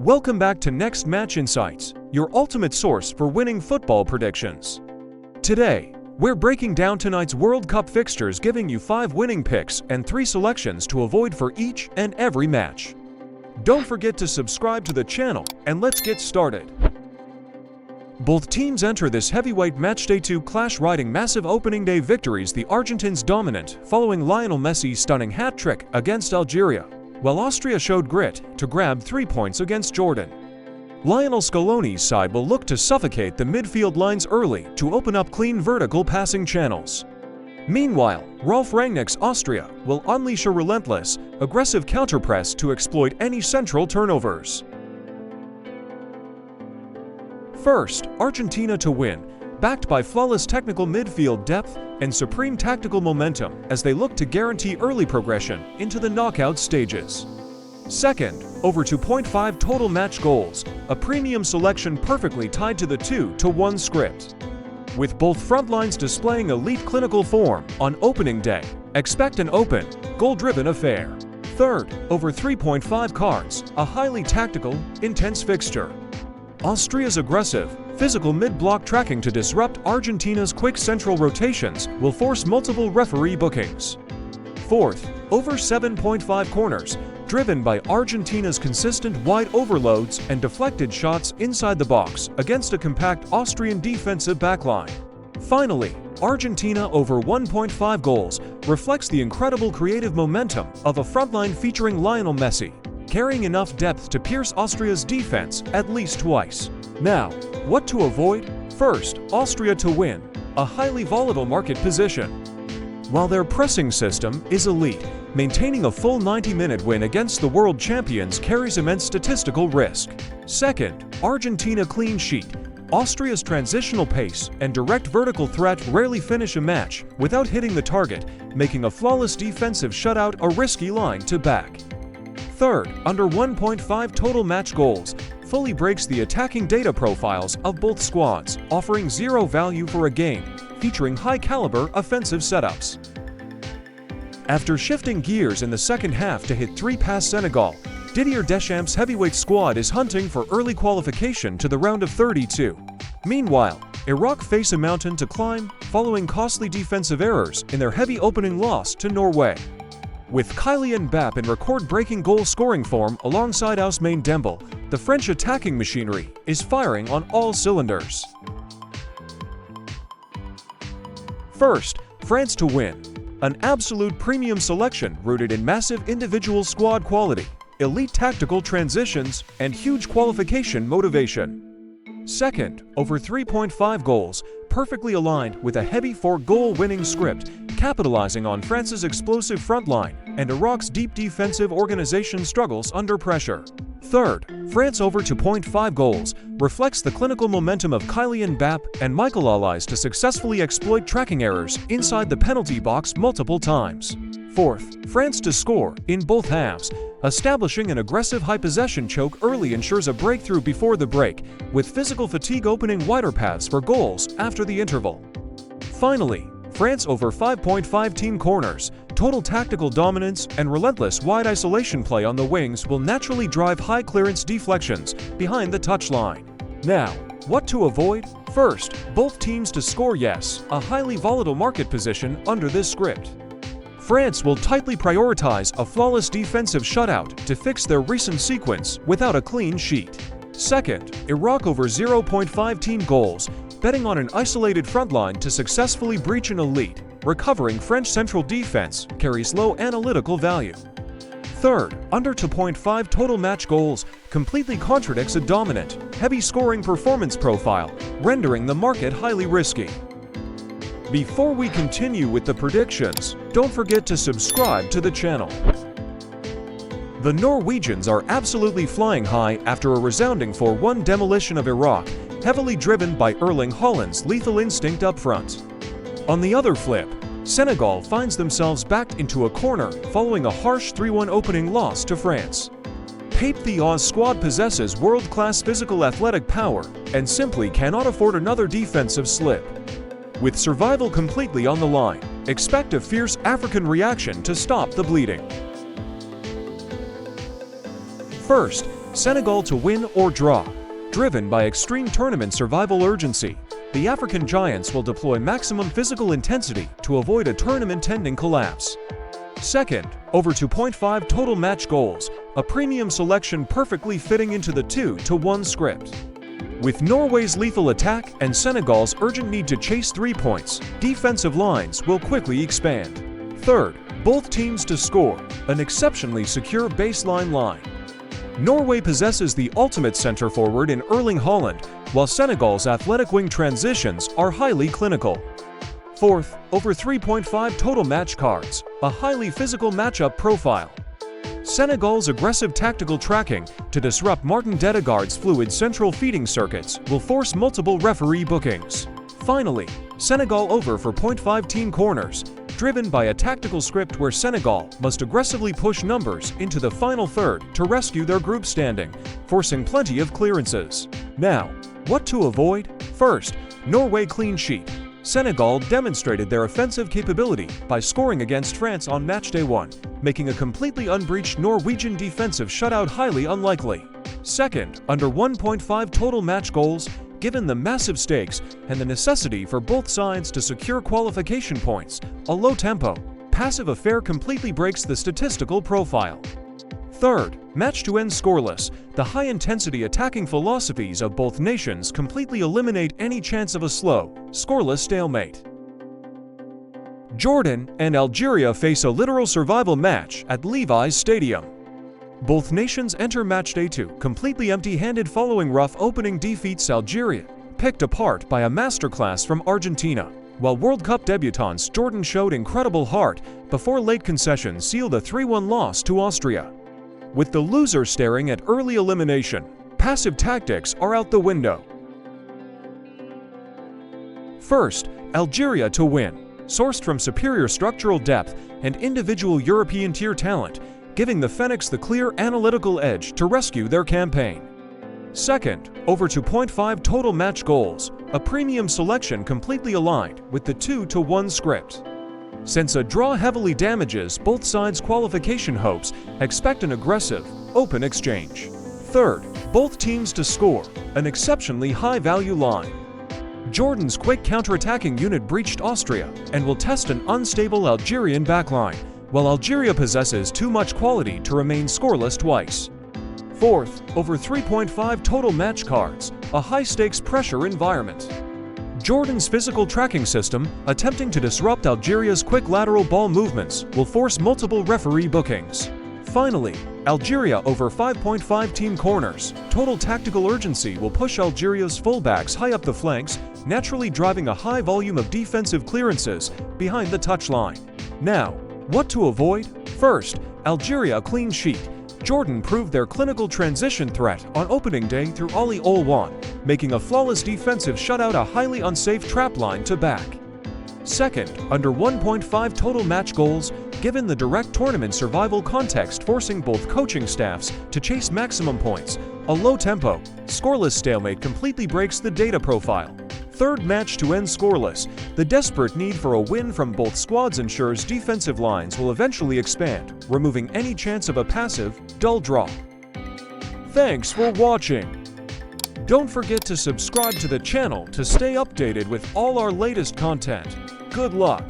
Welcome back to Next Match Insights, your ultimate source for winning football predictions. Today, we're breaking down tonight's World Cup fixtures, giving you 5 winning picks and 3 selections to avoid for each and every match. Don't forget to subscribe to the channel, and let's get started. Both teams enter this heavyweight matchday 2 clash riding massive opening day victories. The Argentines dominant following Lionel Messi's stunning hat-trick against Algeria, while Austria showed grit to grab 3 points against Jordan. Lionel Scaloni's side will look to suffocate the midfield lines early to open up clean vertical passing channels. Meanwhile, Ralf Rangnick's Austria will unleash a relentless, aggressive counterpress to exploit any central turnovers. First, Argentina to win, backed by flawless technical midfield depth and supreme tactical momentum as they look to guarantee early progression into the knockout stages. Second, over 2.5 total match goals, a premium selection perfectly tied to the 2-1 script. With both front lines displaying elite clinical form on opening day, expect an open, goal-driven affair. Third, over 3.5 cards, a highly tactical, intense fixture. Austria's aggressive, physical mid-block tracking to disrupt Argentina's quick central rotations will force multiple referee bookings. Fourth, over 7.5 corners, driven by Argentina's consistent wide overloads and deflected shots inside the box against a compact Austrian defensive backline. Finally, Argentina over 1.5 goals reflects the incredible creative momentum of a frontline featuring Lionel Messi, carrying enough depth to pierce Austria's defense at least twice. Now, what to avoid? First, Austria to win, a highly volatile market position. While their pressing system is elite, maintaining a full 90-minute win against the world champions carries immense statistical risk. Second, Argentina clean sheet. Austria's transitional pace and direct vertical threat rarely finish a match without hitting the target, making a flawless defensive shutout a risky line to back. Third, under 1.5 total match goals, fully breaks the attacking data profiles of both squads, offering zero value for a game featuring high-caliber offensive setups. After shifting gears in the second half to hit 3 past Senegal, Didier Deschamps' heavyweight squad is hunting for early qualification to the round of 32. Meanwhile, Iraq face a mountain to climb following costly defensive errors in their heavy opening loss to Norway. With Kylian Mbappé in record-breaking goal-scoring form alongside Ousmane Dembélé, the French attacking machinery is firing on all cylinders. First, France to win. An absolute premium selection rooted in massive individual squad quality, elite tactical transitions, and huge qualification motivation. Second, over 3.5 goals, perfectly aligned with a heavy 4-goal winning script, capitalizing on France's explosive front line and Iraq's deep defensive organization struggles under pressure. Third, France over 2.5 goals reflects the clinical momentum of Kylian Mbappé and Michael Olise to successfully exploit tracking errors inside the penalty box multiple times. Fourth, France to score in both halves, establishing an aggressive high-possession choke early ensures a breakthrough before the break, with physical fatigue opening wider paths for goals after the interval. Finally, France over 5.5 team corners, total tactical dominance, and relentless wide isolation play on the wings will naturally drive high clearance deflections behind the touchline. Now, what to avoid? First, both teams to score. Yes, a highly volatile market position under this script. France will tightly prioritize a flawless defensive shutout to fix their recent sequence without a clean sheet. Second, Iraq over 0.5 team goals, betting on an isolated frontline to successfully breach an elite, recovering French central defense carries low analytical value. Third, under 2.5 total match goals completely contradicts a dominant, heavy scoring performance profile, rendering the market highly risky. Before we continue with the predictions, don't forget to subscribe to the channel. The Norwegians are absolutely flying high after a resounding 4-1 demolition of Iraq, heavily driven by Erling Haaland's lethal instinct up front. On the other flip, Senegal finds themselves backed into a corner following a harsh 3-1 opening loss to France. Pape Thiaw's squad possesses world-class physical athletic power and simply cannot afford another defensive slip. With survival completely on the line, expect a fierce African reaction to stop the bleeding. First, Senegal to win or draw. Driven by extreme tournament survival urgency, the African giants will deploy maximum physical intensity to avoid a tournament-ending collapse. Second, over 2.5 total match goals, a premium selection perfectly fitting into the 2-1 script. With Norway's lethal attack and Senegal's urgent need to chase 3 points, defensive lines will quickly expand. Third, both teams to score, an exceptionally secure baseline line. Norway possesses the ultimate center forward in Erling Haaland, while Senegal's athletic wing transitions are highly clinical. Fourth, over 3.5 total match cards, a highly physical matchup profile. Senegal's aggressive tactical tracking to disrupt Martin Dedegaard's fluid central feeding circuits will force multiple referee bookings. Finally, Senegal over for 0.5 team corners, driven by a tactical script where Senegal must aggressively push numbers into the final third to rescue their group standing, forcing plenty of clearances. Now, what to avoid? First, Norway clean sheet. Senegal demonstrated their offensive capability by scoring against France on matchday 1, making a completely unbreached Norwegian defensive shutout highly unlikely. Second, under 1.5 total match goals, given the massive stakes and the necessity for both sides to secure qualification points, a low-tempo, passive affair completely breaks the statistical profile. Third, match to end scoreless. The high-intensity attacking philosophies of both nations completely eliminate any chance of a slow, scoreless stalemate. Jordan and Algeria face a literal survival match at Levi's Stadium. Both nations enter matchday 2 completely empty-handed following rough opening defeats Algeria, picked apart by a masterclass from Argentina, while World Cup debutants Jordan showed incredible heart before late concessions sealed a 3-1 loss to Austria. With the loser staring at early elimination, passive tactics are out the window. First, Algeria to win, sourced from superior structural depth and individual European tier talent, giving the Phoenix the clear analytical edge to rescue their campaign. Second, over 2.5 total match goals, a premium selection completely aligned with the 2-1 script. Since a draw heavily damages both sides' qualification hopes, expect an aggressive, open exchange. Third, both teams to score, an exceptionally high-value line. Jordan's quick counter-attacking unit breached Austria and will test an unstable Algerian backline, while Algeria possesses too much quality to remain scoreless twice. Fourth, over 3.5 total match cards, a high-stakes pressure environment. Jordan's physical tracking system, attempting to disrupt Algeria's quick lateral ball movements, will force multiple referee bookings. Finally, Algeria over 5.5 team corners. Total tactical urgency will push Algeria's fullbacks high up the flanks, naturally driving a high volume of defensive clearances behind the touchline. Now, what to avoid? First, Algeria clean sheet. Jordan proved their clinical transition threat on opening day through Ali Olwan, making a flawless defensive shutout a highly unsafe trap line to back. Second, under 1.5 total match goals, given the direct tournament survival context forcing both coaching staffs to chase maximum points, a low-tempo, scoreless stalemate completely breaks the data profile. Third match to end scoreless, the desperate need for a win from both squads ensures defensive lines will eventually expand, removing any chance of a passive, dull draw. Thanks for watching! Don't forget to subscribe to the channel to stay updated with all our latest content. Good luck!